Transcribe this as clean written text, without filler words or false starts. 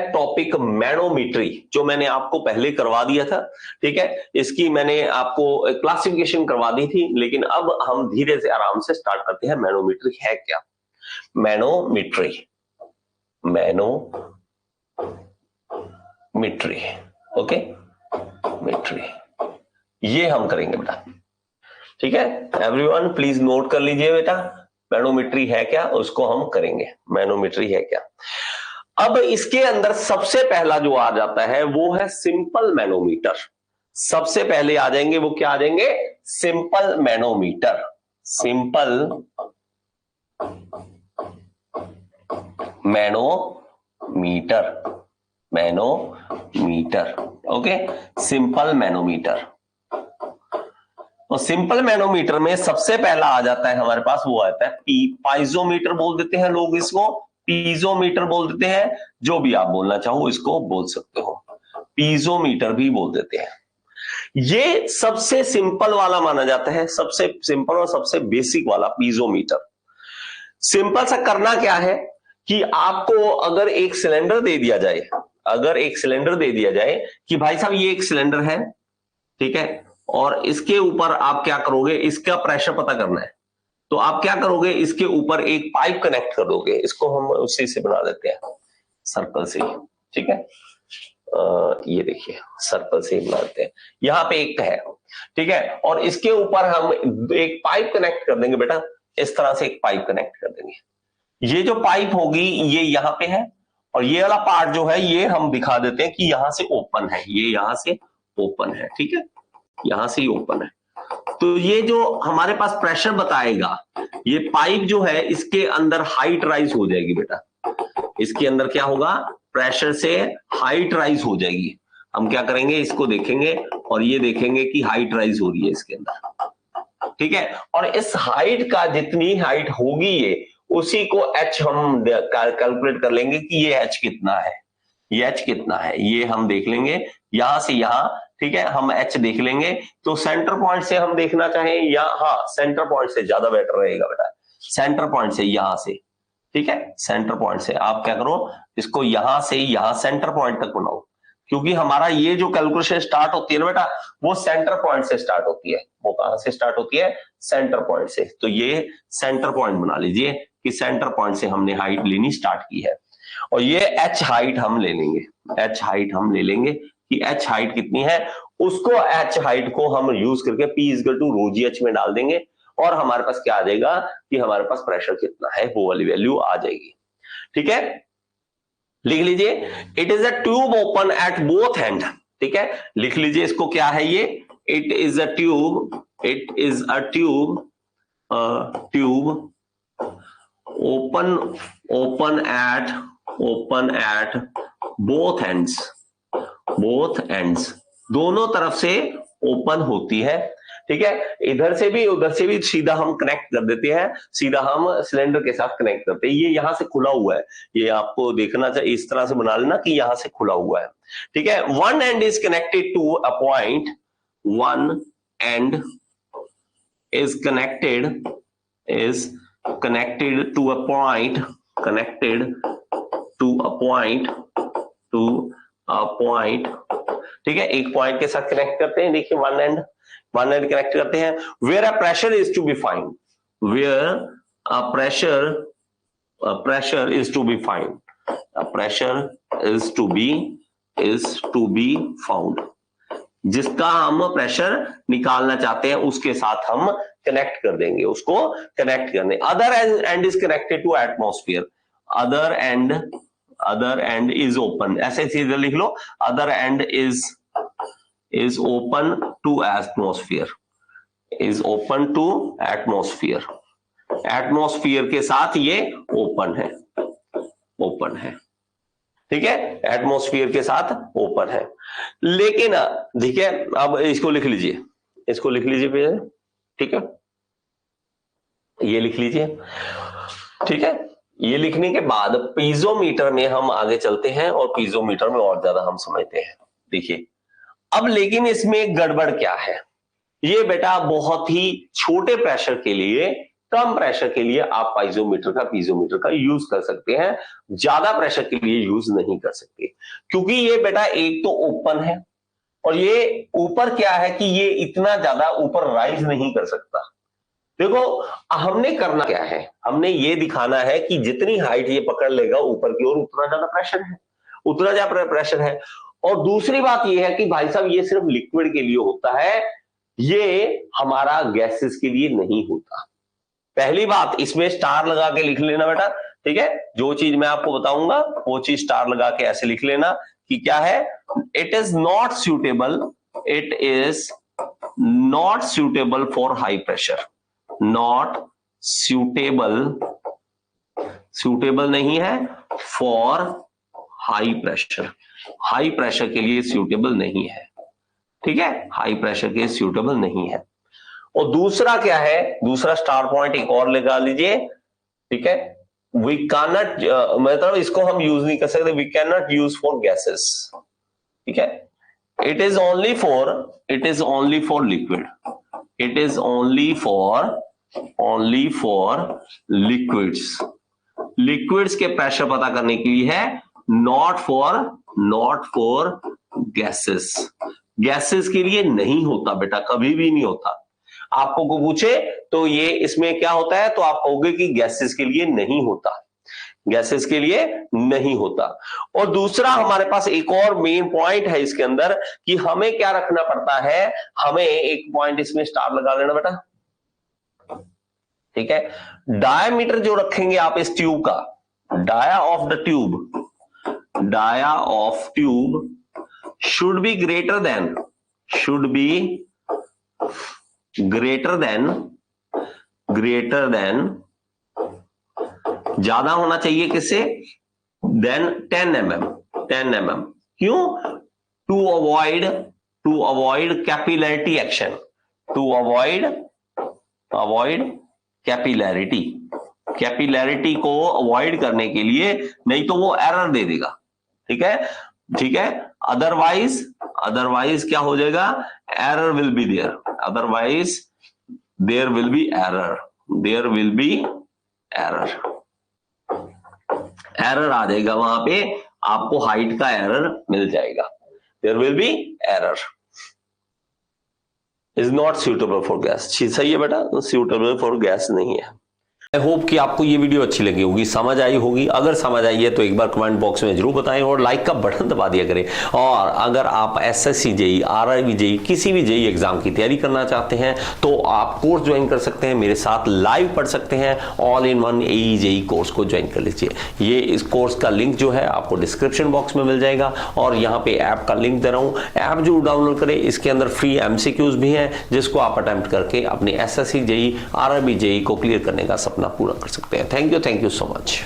Topic मैनोमीट्री, जो मैंने आपको पहले करवा दिया था। ठीक है, इसकी मैंने आपको क्लासिफिकेशन करवा दी थी, लेकिन अब हम धीरे से आराम से स्टार्ट करते हैं। मैनोमीट्री है क्या? मैनोमीट्री, मैनोमीट्री, ओके, मीट्री, ये हम करेंगे बेटा। ठीक है, एवरीवन प्लीज नोट कर लीजिए बेटा, मैनोमीट्री है क्या, उसको हम करेंगे। मैनोमीट्री है क्या? अब इसके अंदर सबसे पहला जो आ जाता है वो है सिंपल मैनोमीटर। सबसे पहले आ जाएंगे वो, क्या आ जाएंगे? Simple manometer. Simple manometer, manometer, okay, simple manometer. और सिंपल मैनोमीटर में सबसे पहला आ जाता है हमारे पास, वो आता है पाइजोमीटर बोल देते हैं लोग इसको, पीजोमीटर बोल देते हैं, जो भी आप बोलना चाहो इसको बोल सकते हो, पीजोमीटर भी बोल देते हैं। ये सबसे सिंपल वाला माना जाता है, सबसे सिंपल और सबसे बेसिक वाला पीजोमीटर। सिंपल सा करना क्या है कि आपको अगर एक सिलेंडर दे दिया जाए, अगर एक सिलेंडर दे दिया जाए कि भाई साहब ये एक सिलेंडर है, ठीक है, और इसके ऊपर आप क्या करोगे, इसका प्रेशर पता करना है, तो आप क्या करोगे, इसके ऊपर एक पाइप कनेक्ट कर दोगे। इसको हम उसी से बना देते हैं, सर्कल से, ठीक है, ये देखिए सर्कल से बना देते हैं। यहां पे एक है, ठीक है, और इसके ऊपर हम एक पाइप कनेक्ट कर देंगे बेटा, इस तरह से एक पाइप कनेक्ट कर देंगे। ये जो पाइप होगी ये यहां पे है, और ये वाला पार्ट जो है ये हम दिखा देते हैं कि यहां से ओपन है, ये यहां से ओपन है, ठीक है, यहां से ही ओपन है। तो ये जो हमारे पास प्रेशर बताएगा, ये पाइप जो है इसके अंदर हाइट राइज हो जाएगी बेटा, इसके अंदर क्या होगा, प्रेशर से हाइट राइज हो जाएगी। हम क्या करेंगे, इसको देखेंगे और ये देखेंगे कि हाइट राइज हो रही है इसके अंदर, ठीक है, और इस हाइट का जितनी हाइट होगी ये, उसी को एच हम कैलकुलेट कर लेंगे कि ये एच कितना है, ये एच कितना है, ये हम देख लेंगे यहां से यहां, ठीक है, हम एच देख लेंगे। तो सेंटर पॉइंट से हम देखना चाहें या, हाँ सेंटर पॉइंट से ज्यादा बेटर रहेगा बेटा, सेंटर पॉइंट से यहां से, ठीक है, सेंटर पॉइंट से आप क्या करो, इसको यहां से यहां सेंटर पॉइंट तक बनाओ, क्योंकि हमारा ये जो कैलकुलेशन स्टार्ट होती है ना बेटा, वो सेंटर पॉइंट से स्टार्ट होती है। वो कहां से स्टार्ट होती है? सेंटर पॉइंट से। तो ये सेंटर पॉइंट बना लीजिए कि सेंटर पॉइंट से हमने हाइट लेनी स्टार्ट की है, और ये एच हाइट हम ले लेंगे, एच हाइट हम ले लेंगे कि एच हाइट कितनी है, उसको एच हाइट को हम यूज करके P equal to rho g h में डाल देंगे, और हमारे पास क्या आ जाएगा कि हमारे पास प्रेशर कितना है, वो वाली वैल्यू आ जाएगी। ठीक है, लिख लीजिए, it is a tube open at both and, ठीक है, लिख लीजिए इसको, क्या है ये, it is a tube, it is a tube, tube open, open at both ends, both ends, दोनों तरफ से ओपन होती है, ठीक है, इधर से भी उधर से भी सीधा हम कनेक्ट कर देते हैं, सीधा हम सिलेंडर के साथ कनेक्ट करते हैं। ये यहां से खुला हुआ है, ये आपको देखना चाहिए, इस तरह से बना लेना कि यहां से खुला हुआ है, ठीक है। One end is connected to a point, one end is connected to a point, connected to a point, to a point, ठीक है, एक पॉइंट के साथ कनेक्ट करते हैं, देखिए वन एंड कनेक्ट करते हैं। Where a pressure is to be find, where a pressure is to be find, a pressure is to be found, जिसका हम प्रेशर निकालना चाहते हैं उसके साथ हम कनेक्ट कर देंगे, उसको कनेक्ट करने। Other end is connected to atmosphere, other end is open, ऐसे सीधे लिख लो, other end is open to atmosphere, is open to atmosphere, atmosphere के साथ ये ओपन है, ओपन है, ठीक है, एटमॉस्फेयर के साथ ओपन है। लेकिन ठीक है, अब इसको लिख लीजिए, इसको लिख लीजिए फिर, ठीक है, ये लिख लीजिए, ठीक है। ये लिखने के बाद पीजोमीटर में हम आगे चलते हैं, और पीजोमीटर में और ज्यादा हम समझते हैं। देखिए अब, लेकिन इसमें गड़बड़ क्या है, ये बेटा बहुत ही छोटे प्रेशर के लिए कम प्रेशर के लिए आप पीजोमीटर का यूज कर सकते हैं, ज्यादा प्रेशर के लिए यूज नहीं कर सकते, क्योंकि ये बेटा एक तो ओपन है और ये ऊपर क्या है कि ये इतना ज्यादा ऊपर राइज नहीं कर सकता। देखो हमने करना क्या है, हमने ये दिखाना है कि जितनी हाइट ये पकड़ लेगा ऊपर की ओर उतना ज्यादा प्रेशर है। और दूसरी बात ये है कि भाई साहब ये सिर्फ लिक्विड के लिए होता है, ये हमारा गैसेस के लिए नहीं होता। पहली बात, इसमें स्टार लगा के लिख लेना बेटा, ठीक है, जो चीज मैं आपको बताऊंगा वो चीज स्टार लगा के ऐसे लिख लेना कि क्या है, it is not suitable for high pressure, not suitable नहीं है फॉर हाई प्रेशर के लिए सूटेबल नहीं है, ठीक है, हाई प्रेशर के सूटेबल नहीं है। और दूसरा क्या है, दूसरा स्टार पॉइंट एक और लगा लीजिए, ठीक है, वी कैन नॉट, मतलब इसको हम यूज नहीं कर सकते, we can not use for gases, ठीक है, it is only for liquid, it is only for liquids के प्रेशर पता करने के लिए है, नॉट फॉर गैसेस के लिए नहीं होता बेटा, कभी भी नहीं होता। आपको को पूछे तो ये इसमें क्या होता है तो आप कहोगे कि गैसेस के लिए नहीं होता, और दूसरा हमारे पास एक और मेन पॉइंट है इसके अंदर कि हमें क्या रखना पड़ता है, हमें एक पॉइंट इसमें स्टार लगा लेना बेटा, ठीक है, डायामीटर जो रखेंगे आप इस ट्यूब का, dia of tube should be greater than ज्यादा होना चाहिए किससे, देन 10 mm। क्यों, to avoid capillarity action, to avoid capillarity को अवॉइड करने के लिए, नहीं तो वो एरर दे देगा, ठीक है, अदरवाइज क्या हो जाएगा, error will be there, otherwise there will be error आ जाएगा, वहां पे आपको हाइट का एरर मिल जाएगा, there will be error, is not suitable for gas, सही है बेटा, सुटेबल फॉर गैस नहीं है। आई होप कि आपको ये वीडियो अच्छी लगी होगी, समझ आई होगी, अगर समझ आई है तो एक बार कमेंट बॉक्स में जरूर बताएं और लाइक का बटन दबा दिया करें। और अगर आप एसएससी जेईई, आरआरबी जेईई, किसी भी जेईई एग्जाम की तैयारी करना चाहते हैं तो आप कोर्स ज्वाइन कर सकते हैं, मेरे साथ लाइव पढ़ सकते हैं, all in one AE JEE course को ज्वाइन कर लीजिए। ये इस कोर्स का लिंक जो है आपको डिस्क्रिप्शन बॉक्स में मिल जाएगा, और यहाँ पे ऐप का लिंक दे रहा हूँ, ऐप जरूर डाउनलोड करें, इसके अंदर फ्री एमसीक्यूज भी हैं जिसको आप अटेम्प्ट करके अपने एसएससी जेईई, आरआरबी जेईई को क्लियर करने का सपना पूरा कर सकते हैं। Thank you so much.